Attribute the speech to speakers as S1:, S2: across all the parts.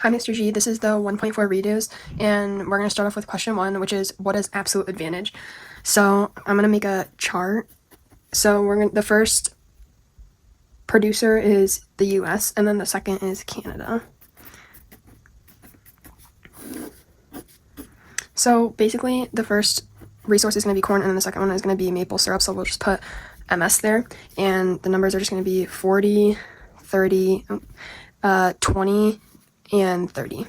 S1: Hi, Mr. G. This is the 1.4 redos, and we're going to start off with question 1, which is, what is absolute advantage? So I'm going to make a chart. So the first producer is the US, and then the second is Canada. So basically, the first resource is going to be corn, and then the second one is going to be maple syrup, so we'll just put MS there, and the numbers are just going to be 40, 30, 20, and 30.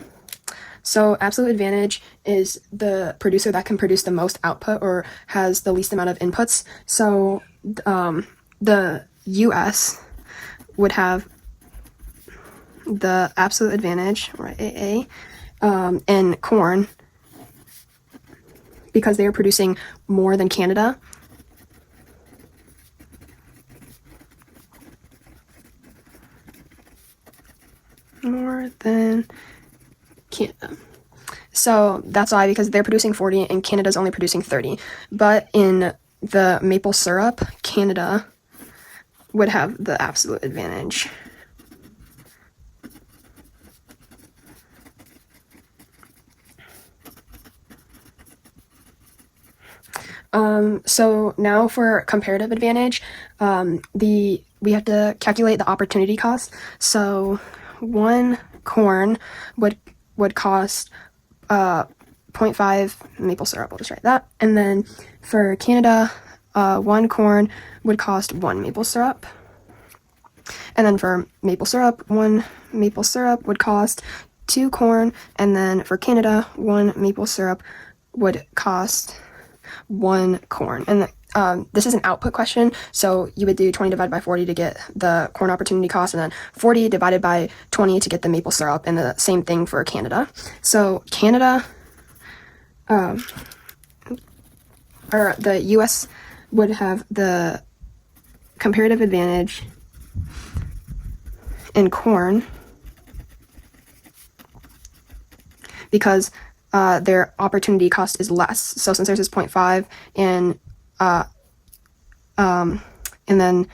S1: So absolute advantage is the producer that can produce the most output or has the least amount of inputs. So the US would have the absolute advantage, right, AA, in corn because they are producing more than Canada. More than Canada. So that's why, because they're producing 40 and Canada's only producing 30. But in the maple syrup, Canada would have the absolute advantage. So now for comparative advantage, we have to calculate the opportunity cost. So one corn would cost 0.5 maple syrup. We'll just write that. And then for Canada, one corn would cost 1 maple syrup. And then for maple syrup, 1 maple syrup would cost 2 corn. And then for Canada, 1 maple syrup would cost 1 corn. And this is an output question, so you would do 20 divided by 40 to get the corn opportunity cost, and then 40 divided by 20 to get the maple syrup, and the same thing for Canada. So Canada, or the US would have the comparative advantage in corn because their opportunity cost is less. So since theirs is 0.5 and then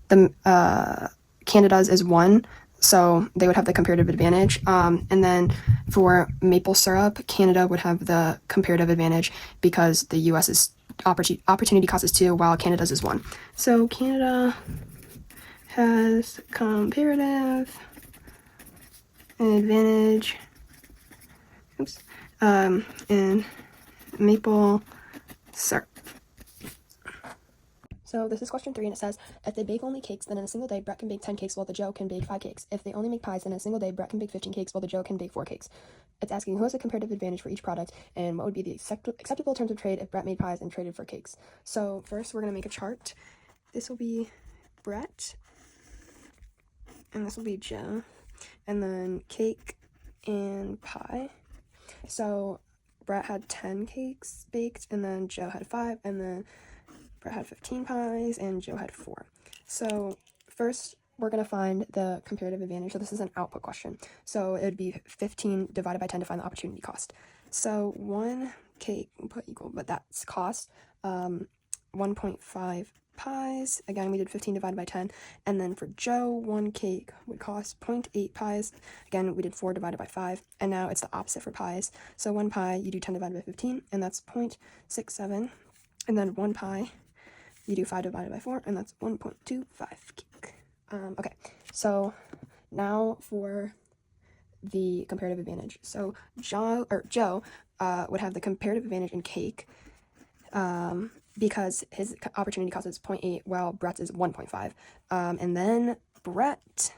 S1: the Canada's is 1, so they would have the comparative advantage. And then for maple syrup, Canada would have the comparative advantage because the US's opportunity cost is 2, while Canada's is 1. So Canada has comparative advantage. In maple syrup. So this is question 3, and it says, if they bake only cakes, then in a single day, Brett can bake 10 cakes while the Joe can bake 5 cakes. If they only make pies, then in a single day, Brett can bake 15 cakes while the Joe can bake 4 cakes. It's asking who has a comparative advantage for each product, and what would be the acceptable terms of trade if Brett made pies and traded for cakes. So first, we're going to make a chart. This will be Brett, and this will be Joe, and then cake and pie. So Brett had 10 cakes baked, and then Joe had 5, and then Brett had 15 pies, and Joe had 4. So first, we're going to find the comparative advantage. So this is an output question. So it would be 15 divided by 10 to find the opportunity cost. So 1 cake, we'll put equal, but that's cost, 1.5 pies. Again, we did 15 divided by 10. And then for Joe, 1 cake would cost 0.8 pies. Again, we did 4 divided by 5. And now it's the opposite for pies. So 1 pie, you do 10 divided by 15, and that's 0.67. And then 1 pie, you do 5 divided by 4, and that's 1.25 cake. Okay, so now for the comparative advantage. So Joe would have the comparative advantage in cake, because his opportunity cost is 0.8, while Brett's is 1.5. And then Brett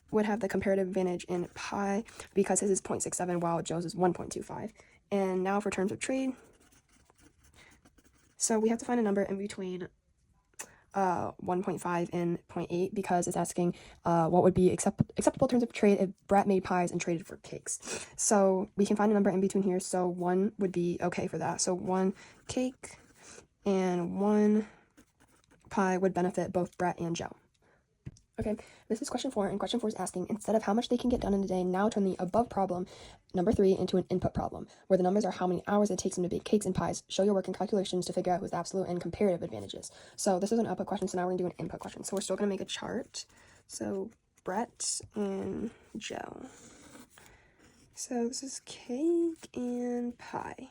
S1: would have the comparative advantage in pie because his is 0.67, while Joe's is 1.25. And now for terms of trade. So we have to find a number in between 1.5 and 0.8 because it's asking what would be acceptable terms of trade if Brett made pies and traded for cakes. So we can find a number in between here. So 1 would be okay for that. So 1 cake and 1 pie would benefit both Brett and Joe. Okay, this is question 4, and question 4 is asking, instead of how much they can get done in a day, now turn the above problem, number 3, into an input problem, where the numbers are how many hours it takes them to bake cakes and pies. Show your work and calculations to figure out who's the absolute and comparative advantages. So this is an output question, so now we're going to do an input question. So we're still going to make a chart. So Brett and Joe. So this is cake and pie.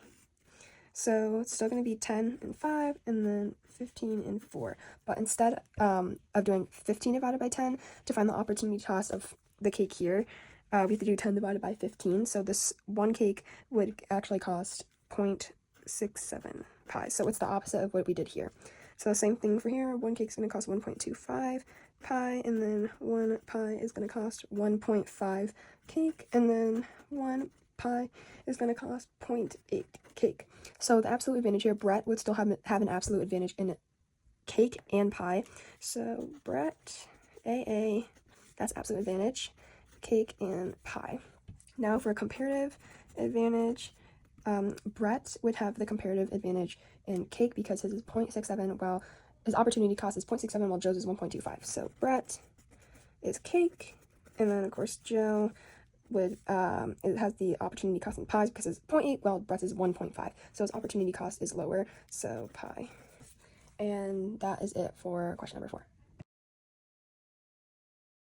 S1: So it's still going to be 10 and 5, and then 15 and 4. But instead of doing 15 divided by 10, to find the opportunity cost of the cake here, we have to do 10 divided by 15. So this one cake would actually cost 0.67 pi. So it's the opposite of what we did here. So same thing for here. One cake's going to cost 1.25 pi, and then 1 pi is going to cost 1.5 cake, and then 1 pi is going to cost 0.8 cake. So the absolute advantage here, Brett would still have an absolute advantage in cake and pie. So Brett, AA, that's absolute advantage, cake and pie. Now for comparative advantage, Brett would have the comparative advantage in cake because his is 0.67, while his opportunity cost is 0.67, while Joe's is 1.25. So Brett is cake, and then of course Joe would it has the opportunity cost in pies because it's 0.8, while Brett's is 1.5. So his opportunity cost is lower, so pi. And that is it for question number 4.